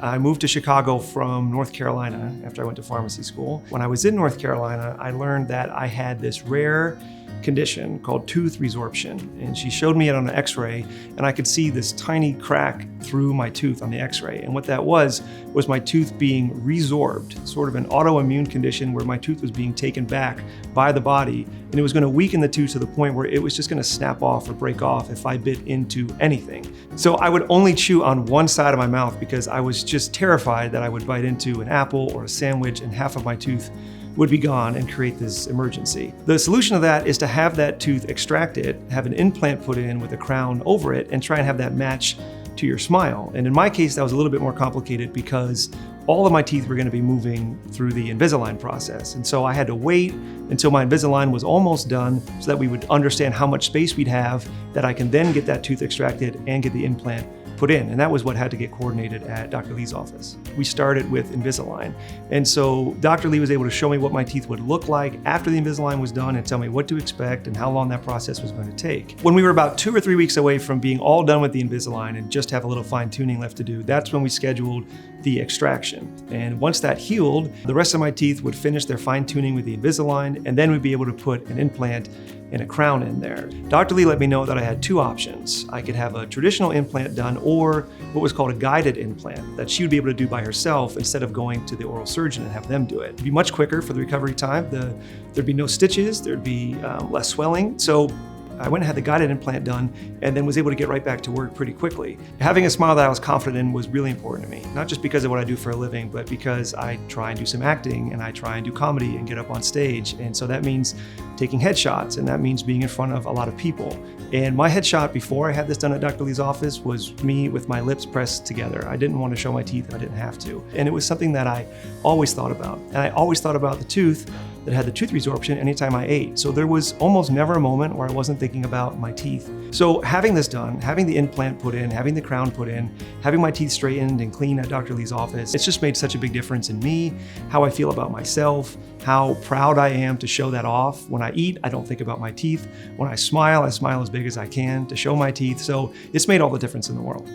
I moved to Chicago from North Carolina after I went to pharmacy school. When I was in North Carolina, I learned that I had this rare condition called tooth resorption. And she showed me it on an x-ray, and I could see this tiny crack through my tooth on the x-ray. And what that was my tooth being resorbed, sort of an autoimmune condition where my tooth was being taken back by the body, and it was gonna weaken the tooth to the point where it was just gonna snap off or break off if I bit into anything. So I would only chew on one side of my mouth because I was just terrified that I would bite into an apple or a sandwich and half of my tooth would be gone and create this emergency. The solution to that is to have that tooth extracted, have an implant put in with a crown over it, and try and have that match to your smile. And in my case, that was a little bit more complicated because all of my teeth were gonna be moving through the Invisalign process. And so I had to wait until my Invisalign was almost done so that we would understand how much space we'd have, that I can then get that tooth extracted and get the implant put in. And that was what had to get coordinated at Dr. Lee's office. We started with Invisalign. And so Dr. Lee was able to show me what my teeth would look like after the Invisalign was done and tell me what to expect and how long that process was going to take. When we were about 2 or 3 weeks away from being all done with the Invisalign and just have a little fine tuning left to do, that's when we scheduled the extraction. And once that healed, the rest of my teeth would finish their fine tuning with the Invisalign, and then we'd be able to put an implant and a crown in there. Dr. Lee let me know that I had 2 options. I could have a traditional implant done or what was called a guided implant that she would be able to do by herself instead of going to the oral surgeon and have them do it. It'd be much quicker for the recovery time. There'd be no stitches, there'd be less swelling. So I went and had the guided implant done and then was able to get right back to work pretty quickly. Having a smile that I was confident in was really important to me, not just because of what I do for a living, but because I try and do some acting and I try and do comedy and get up on stage. And so that means taking headshots, and that means being in front of a lot of people. And my headshot before I had this done at Dr. Lee's office was me with my lips pressed together. I didn't want to show my teeth if I didn't have to. And it was something that I always thought about. And I always thought about the tooth that had the tooth resorption anytime I ate. So there was almost never a moment where I wasn't thinking about my teeth. So having this done, having the implant put in, having the crown put in, having my teeth straightened and clean at Dr. Lee's office, it's just made such a big difference in me, how I feel about myself, how proud I am to show that off. When I eat, I don't think about my teeth. When I smile as big as I can to show my teeth. So it's made all the difference in the world.